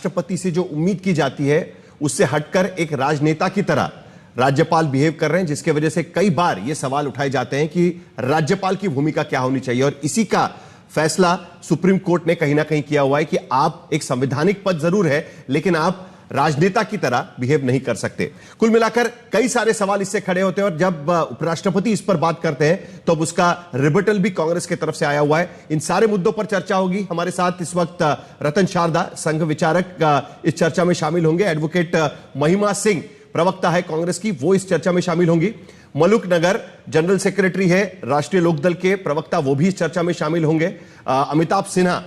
राष्ट्रपति से जो उम्मीद की जाती है उससे हटकर एक राजनेता की तरह राज्यपाल बिहेव कर रहे हैं, जिसके वजह से कई बार ये सवाल उठाए जाते हैं कि राज्यपाल की भूमिका क्या होनी चाहिए। और इसी का फैसला सुप्रीम कोर्ट ने कहीं ना कहीं किया हुआ है कि आप एक संवैधानिक पद जरूर है, लेकिन आप राजनेता की तरह बिहेव नहीं कर सकते। कुल मिलाकर कई सारे सवाल इससे खड़े होते हैं और जब उपराष्ट्रपति इस पर बात करते हैं तो अब उसका रिबटल भी कांग्रेस की तरफ से आया हुआ है। इन सारे मुद्दों पर चर्चा होगी। हमारे साथ इस वक्त रतन शारदा संघ विचारक इस चर्चा में शामिल होंगे। एडवोकेट महिमा सिंह प्रवक्ता है कांग्रेस की, वो इस चर्चा में शामिल होंगी। मलुक नगर जनरल सेक्रेटरी है राष्ट्रीय लोकदल के प्रवक्ता, वो भी इस चर्चा में शामिल होंगे। अमिताभ सिन्हा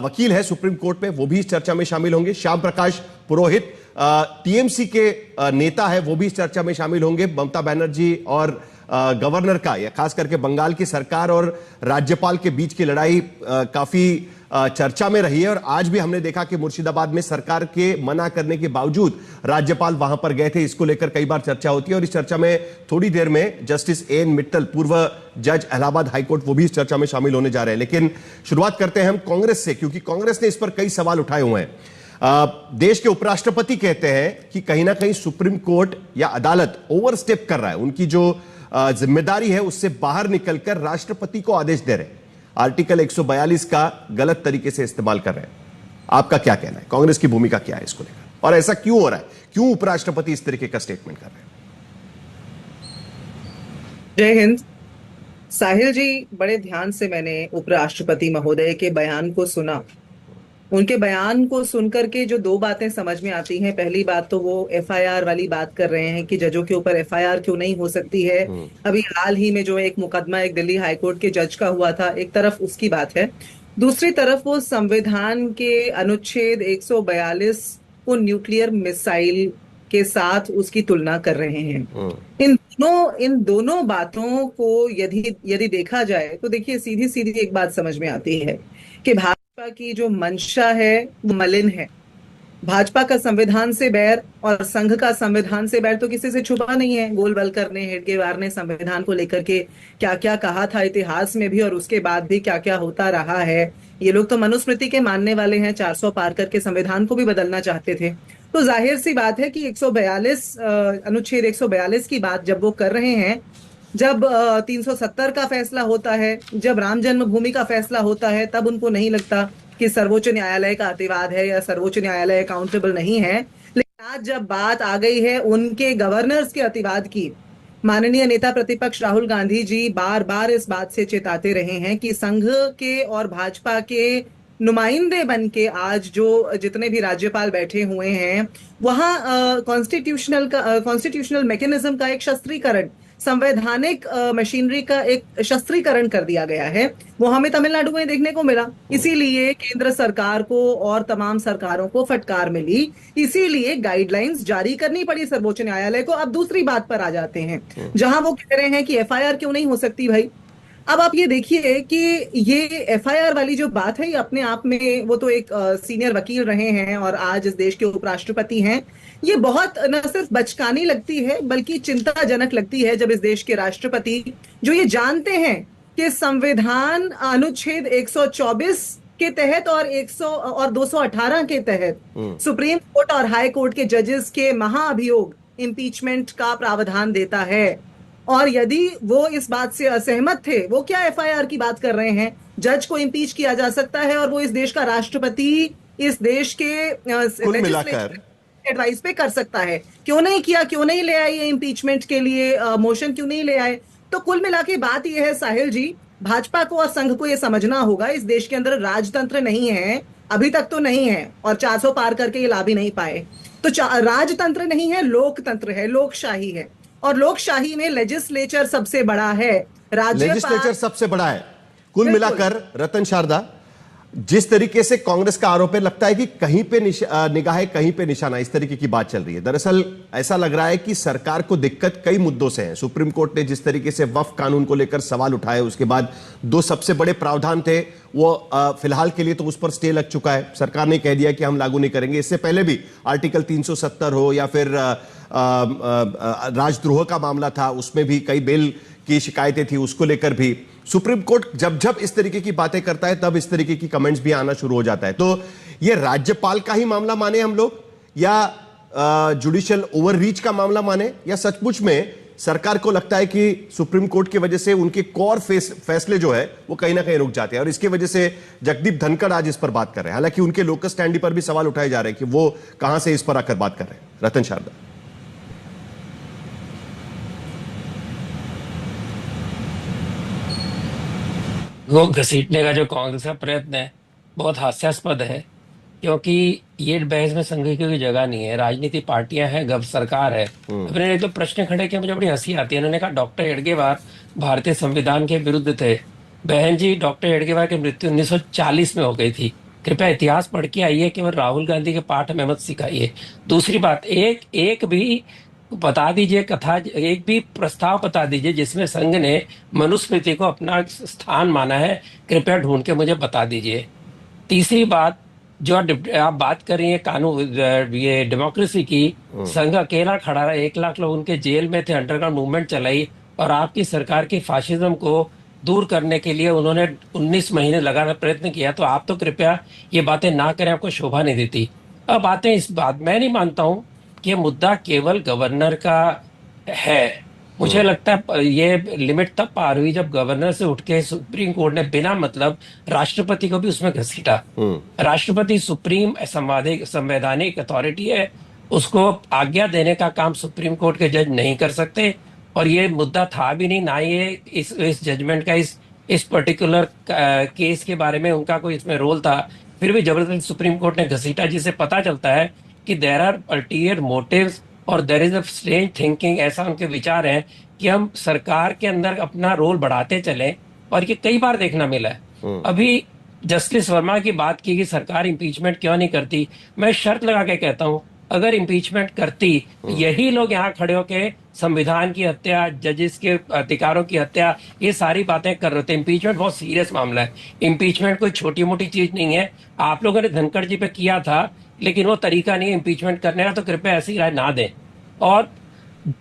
वकील है सुप्रीम कोर्ट में, वो भी इस चर्चा में शामिल होंगे। श्याम प्रकाश पुरोहित टीएमसी के नेता है, वो भी इस चर्चा में शामिल होंगे। ममता बनर्जी और गवर्नर का या खास करके बंगाल की सरकार और राज्यपाल के बीच की लड़ाई काफी चर्चा में रही है और आज भी हमने देखा कि मुर्शिदाबाद में सरकार के मना करने के बावजूद राज्यपाल वहां पर गए थे। इसको लेकर कई बार चर्चा होती है और इस चर्चा में थोड़ी देर में जस्टिस एन मित्तल, पूर्व जज इलाहाबाद हाईकोर्ट, वो भी इस चर्चा में शामिल होने जा रहे हैं। लेकिन शुरुआत करते हैं हम कांग्रेस से, क्योंकि कांग्रेस ने इस पर कई सवाल उठाए हुए हैं। देश के उपराष्ट्रपति कहते हैं कि कहीं ना कहीं सुप्रीम कोर्ट या अदालत ओवरस्टेप कर रहा है, उनकी जो जिम्मेदारी है उससे बाहर निकलकर राष्ट्रपति को आदेश दे रहे हैं, आर्टिकल 142 का गलत तरीके से इस्तेमाल कर रहे हैं। आपका क्या कहना है, कांग्रेस की भूमिका क्या है इसको लेकर, और ऐसा क्यों हो रहा है, क्यों उपराष्ट्रपति इस तरीके का स्टेटमेंट कर रहे हैं? जय हिंद। साहिल जी, बड़े ध्यान से मैंने उपराष्ट्रपति महोदय के बयान को सुना। उनके बयान को सुनकर के जो दो बातें समझ में आती हैं, पहली बात तो वो एफआईआर वाली बात कर रहे हैं कि जजों के ऊपर एफआईआर क्यों नहीं हो सकती है। अभी हाल ही में जो एक मुकदमा एक दिल्ली हाईकोर्ट के जज का हुआ था, एक तरफ उसकी बात है, दूसरी तरफ वो संविधान के अनुच्छेद 142 को न्यूक्लियर मिसाइल के साथ उसकी तुलना कर रहे हैं। इन दोनों बातों को यदि देखा जाए तो देखिए, सीधी सीधी एक बात समझ में आती है कि भाजपा की जो मंशा है वो मलिन है। भाजपा का संविधान से बैर और संघ का संविधान से बैर तो किसी से छुपा नहीं है। गोलवलकर ने, हेडगेवार ने संविधान को लेकर के क्या क्या कहा था इतिहास में भी और उसके बाद भी क्या क्या होता रहा है। ये लोग तो मनुस्मृति के मानने वाले हैं, 400 पार करके संविधान को भी बदलना चाहते थे। तो जाहिर सी बात है कि 142 अनुच्छेद 142 की बात जब वो कर रहे हैं, जब 370 का फैसला होता है, जब राम जन्मभूमि का फैसला होता है, तब उनको नहीं लगता कि सर्वोच्च न्यायालय का अतिवाद है या सर्वोच्च न्यायालय अकाउंटेबल नहीं है। लेकिन आज जब बात आ गई है उनके गवर्नर्स के अतिवाद की, माननीय नेता प्रतिपक्ष राहुल गांधी जी बार बार इस बात से चेताते रहे हैं कि संघ के और भाजपा के नुमाइंदे बन के आज जो जितने भी राज्यपाल बैठे हुए हैं वहां कॉन्स्टिट्यूशनल मैकेनिज्म का एक शस्त्रीकरण, संवैधानिक मशीनरी का एक शस्त्रीकरण कर दिया गया है। वो हमें तमिलनाडु में देखने को मिला। इसीलिए केंद्र सरकार को और तमाम सरकारों को फटकार मिली, इसीलिए गाइडलाइंस जारी करनी पड़ी सर्वोच्च न्यायालय को। अब दूसरी बात पर आ जाते हैं, जहां वो कह रहे हैं कि एफआईआर क्यों नहीं हो सकती भाई। अब आप ये देखिए कि ये एफआईआर वाली जो बात है, ये अपने आप में, वो तो एक सीनियर वकील रहे हैं और आज इस देश के उपराष्ट्रपति हैं। ये बहुत न सिर्फ बचकानी लगती है बल्कि चिंताजनक लगती है जब इस देश के राष्ट्रपति, जो ये जानते हैं कि संविधान अनुच्छेद 124 के तहत और 218 के तहत सुप्रीम कोर्ट और हाई कोर्ट के जजेस के महाअभियोग इम्पीचमेंट का प्रावधान देता है, और यदि वो इस बात से असहमत थे, वो क्या एफआईआर की बात कर रहे हैं। जज को इम्पीच किया जा सकता है और वो इस देश का राष्ट्रपति इस देश के एडवाइस पे कर सकता है। क्यों नहीं किया, क्यों नहीं ले आए ये इम्पीचमेंट के लिए मोशन, क्यों नहीं ले आए। तो कुल मिला के बात ये है साहिल जी, भाजपा को और संघ को ये समझना होगा इस देश के अंदर राजतंत्र नहीं है, अभी तक तो नहीं है, और 400 पार करके ये ला भी नहीं पाए। तो राजतंत्र नहीं है, लोकतंत्र है, लोकशाही है, और लोकशाही में लेजिस्लेचर सबसे बड़ा है, लेजिस्लेचर सबसे बड़ा है। कुल मिलाकर रतन शारदा, जिस तरीके से कांग्रेस का आरोप है, लगता है कि कहीं पे निगाहें कहीं पे निशाना, इस तरीके की बात चल रही है। दरअसल ऐसा लग रहा है कि सरकार को दिक्कत कई मुद्दों से है। सुप्रीम कोर्ट ने जिस तरीके से वक्फ कानून को लेकर सवाल उठाए, उसके बाद दो सबसे बड़े प्रावधान थे, वो फिलहाल के लिए तो उस पर स्टे लग चुका है। सरकार ने कह दिया कि हम लागू नहीं करेंगे। इससे पहले भी आर्टिकल 370 हो या फिर राजद्रोह का मामला था, उसमें भी कई बेल की शिकायतें थी, उसको लेकर भी सुप्रीम कोर्ट जब जब इस तरीके की बातें करता है तब इस तरीके की कमेंट्स भी आना शुरू हो जाता है। तो ये राज्यपाल का ही मामला माने हम लोग, या जुडिशियल ओवररीच का मामला माने, या सचमुच में सरकार को लगता है कि सुप्रीम कोर्ट की वजह से उनके कोर फैसले जो है वो कहीं ना कहीं रुक जाते हैं, और इसकी वजह से जगदीप धनखड़ आज इस पर बात कर रहे हैं। हालांकि उनके लोकस स्टैंडी पर भी सवाल उठाए जा रहे हैं कि वो कहां से इस पर आकर बात कर रहे हैं। रतन शारदा। वो घसीटने का जो कांग्रेस का प्रयत्न है बहुत हास्यास्पद है, क्योंकि ये बहस में संघ की जगह नहीं है। राजनीतिक पार्टियां हैं, गब सरकार है। अपने एक तो प्रश्न खड़े किए, मुझे बड़ी हंसी आती है। उन्होंने कहा डॉक्टर हेडगेवार भारतीय संविधान के विरुद्ध थे। बहन जी, डॉक्टर हेडगेवार की मृत्यु 1940 में हो गई थी। कृपया इतिहास पढ़ के आइए, केवल राहुल गांधी के पाठ में मत सिखाइए। दूसरी बात, एक एक भी बता दीजिए कथा, एक भी प्रस्ताव बता दीजिए जिसमें संघ ने मनुस्मृति को अपना स्थान माना है, कृपया ढूंढ के मुझे बता दीजिए। तीसरी बात, जो आप बात कर रही है कानून, ये डेमोक्रेसी की, संघ अकेला खड़ा रहा, 1 लाख लोग उनके जेल में थे, अंडरग्राउंड मूवमेंट चलाई, और आपकी सरकार की फाशिज्म को दूर करने के लिए उन्होंने 19 महीने लगातार प्रयत्न किया। तो आप तो कृपया ये बातें ना करें, आपको शोभा नहीं देती। अब बातें इस बात, मैं नहीं मानता हूं कि ये मुद्दा केवल गवर्नर का है। मुझे लगता है ये लिमिट तब पार हुई जब गवर्नर से उठ के सुप्रीम कोर्ट ने बिना मतलब राष्ट्रपति को भी उसमें घसीटा। राष्ट्रपति सुप्रीम संवैधानिक अथॉरिटी है, उसको आज्ञा देने का काम सुप्रीम कोर्ट के जज नहीं कर सकते। और ये मुद्दा था भी नहीं, ना ये इस जजमेंट का इस पर्टिकुलर केस के बारे में उनका कोई इसमें रोल था। फिर भी जबरदस्ती सुप्रीम कोर्ट ने घसीटा, जिससे पता चलता है कि देयर आर अल्टीरियर मोटिव्स और there is a strange thinking. ऐसा उनके विचार हैं कि हम सरकार के अंदर अपना रोल बढ़ाते चलें, और ये कई बार देखना मिला है। अभी जस्टिस वर्मा की बात की कि सरकार इम्पीचमेंट क्यों नहीं करती। मैं शर्त लगा के कहता हूं, अगर इम्पीचमेंट करती, यही लोग यहाँ खड़े होके संविधान की हत्या, जजेस के अधिकारों की हत्या, ये सारी बातें कर रहे थे। इम्पीचमेंट बहुत सीरियस मामला है। इम्पीचमेंट कोई छोटी मोटी चीज नहीं है। आप लोगों ने धनखड़ जी पे किया था, लेकिन वो तरीका नहीं है इम्पीचमेंट करने का, तो कृपया ऐसी राय ना दें। और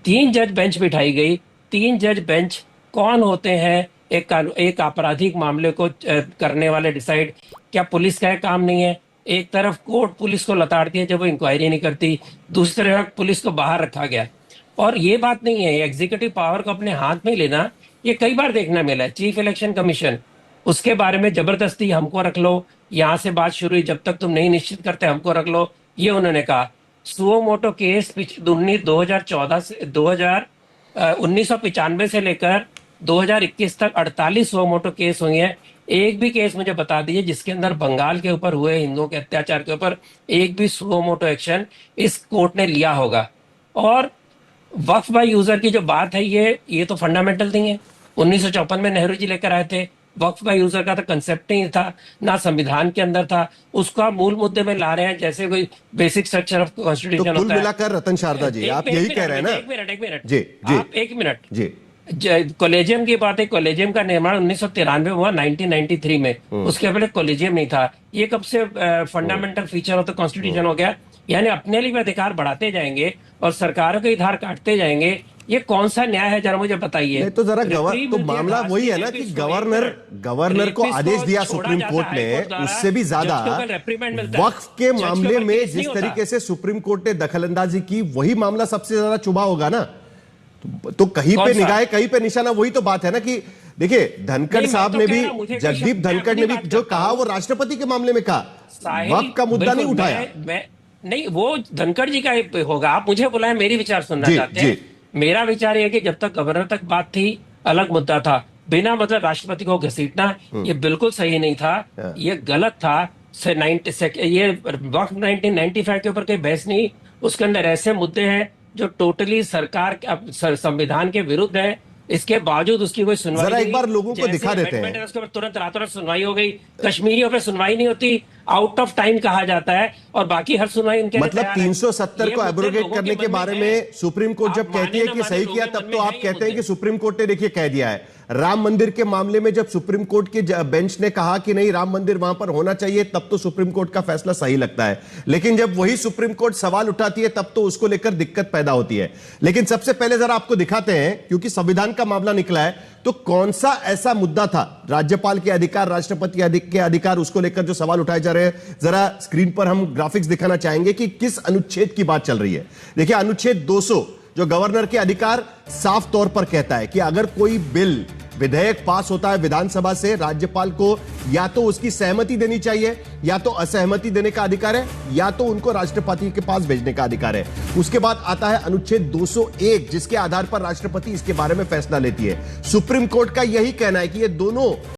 3 जज बेंच बिठाई गई। 3 जज बेंच कौन होते हैं एक आपराधिक मामले को करने वाले डिसाइड? क्या पुलिस का काम नहीं है? एक तरफ कोर्ट पुलिस को लताड़ती है जब वो इंक्वायरी नहीं करती, दूसरी तरफ पुलिस को बाहर रखा गया। और ये बात नहीं है एग्जीक्यूटिव पावर को अपने हाथ में लेना, ये कई बार देखना मिला है। चीफ इलेक्शन कमीशन, उसके बारे में जबरदस्ती हमको रख लो, यहां से बात शुरू हुई, जब तक तुम नहीं निश्चित करते हमको रख लो, ये उन्होंने कहा। सुओ मोटो केस 2014 से 1995 से लेकर 2021 तक 48 सुओ मोटो केस हुए हैं। एक भी केस मुझे बता दीजिए जिसके अंदर बंगाल के ऊपर हुए हिंदुओं के अत्याचार के ऊपर एक भी सुओ मोटो एक्शन इस कोर्ट ने लिया होगा। और वक्फ बाय यूजर की जो बात है, ये तो फंडामेंटल नहीं है। 1954 में नेहरू जी लेकर आए थे। वक्फ बाय यूजर का तो कंसेप्ट नहीं था, ना संविधान के अंदर था। उसका मूल मुद्दे में ला रहे हैं जैसे कोई बेसिक स्ट्रक्चर ऑफ कॉन्स्टिट्यूशन तो होता है। कुल मिलाकर रतन शारदा जी, आप यही कह रहे हैं ना? एक मिनट जी जी, आप एक मिनट जी। कॉलेजियम की बात है। कॉलेजियम का निर्माण 1993 हुआ, 1993 में। उसके पहले कॉलेजियम नहीं था। ये कब से fundamental feature of the constitution हो गया? यानी अपने लिए अधिकार बढ़ाते जाएंगे और सरकारों के अधिकार काटते जाएंगे। ये कौन सा न्याय है, जरा मुझे बताइए। नहीं तो जरा तो मामला वही है ना कि गवर्नर को आदेश दिया सुप्रीम कोर्ट ने, उससे भी ज्यादा वक्फ के मामले में जिस तरीके से सुप्रीम कोर्ट ने दखलंदाजी की, वही मामला सबसे ज्यादा चुभा होगा ना। तो कहीं पे निगाह कहीं पे निशाना, वही तो बात है ना कि देखिए धनखड़ साहब ने भी, जगदीप धनखड़ ने भी जो कहा वो राष्ट्रपति के मामले में कहा, वक्फ का मुद्दा नहीं उठाया। नहीं, वो धनखड़ जी का होगा। आप मुझे बुलाए, मेरी विचार सुनना चाहते हैं। मेरा विचार ये कि जब तक गवर्नर तक बात थी अलग मुद्दा था, बिना मतलब राष्ट्रपति को घसीटना ये बिल्कुल सही नहीं था, ये गलत था। ये वक्फ 1995 के ऊपर कोई बहस नहीं। उसके अंदर ऐसे मुद्दे हैं जो टोटली सरकार संविधान के विरुद्ध है, इसके बावजूद उसकी कोई सुनवाई जरा एक बार लोगों को दिखा देते हैं। उसके बाद तुरंत रातों रात सुनवाई हो गई। कश्मीरियों पे सुनवाई नहीं होती, आउट ऑफ टाइम कहा जाता है, और बाकी हर सुनवाई उनके मतलब 370 को एब्रोगेट करने के बारे में सुप्रीम कोर्ट जब कहती है कि सही किया, तब तो आप कहते हैं कि सुप्रीम कोर्ट ने देखिए कह दिया है। राम मंदिर के मामले में जब सुप्रीम कोर्ट के बेंच ने कहा कि नहीं राम मंदिर वहां पर होना चाहिए, तब तो सुप्रीम कोर्ट का फैसला सही लगता है। लेकिन जब वही सुप्रीम कोर्ट सवाल उठाती है, तब तो उसको लेकर दिक्कत पैदा होती है। लेकिन सबसे पहले जरा आपको दिखाते हैं, क्योंकि संविधान का मामला निकला है, तो कौन सा ऐसा मुद्दा था, राज्यपाल के अधिकार, राष्ट्रपति के अधिकार, उसको लेकर जो सवाल उठाए जा रहे हैं? जरा स्क्रीन पर हम ग्राफिक्स दिखाना चाहेंगे कि किस अनुच्छेद की बात चल रही है। देखिए, अनुच्छेद 200 जो गवर्नर के अधिकार साफ तौर पर कहता है कि अगर कोई बिल, विधेयक पास होता है विधानसभा से, राज्यपाल को या तो उसकी सहमति देनी चाहिए, या तो असहमति देने का अधिकार है, या तो उनको राष्ट्रपति के पास भेजने का अधिकार है। उसके बाद आता है अनुच्छेद 201 जिसके आधार पर राष्ट्रपति इसके बारे में फैसला लेती है। सुप्रीम कोर्ट का यही कहना है कि ये दोनों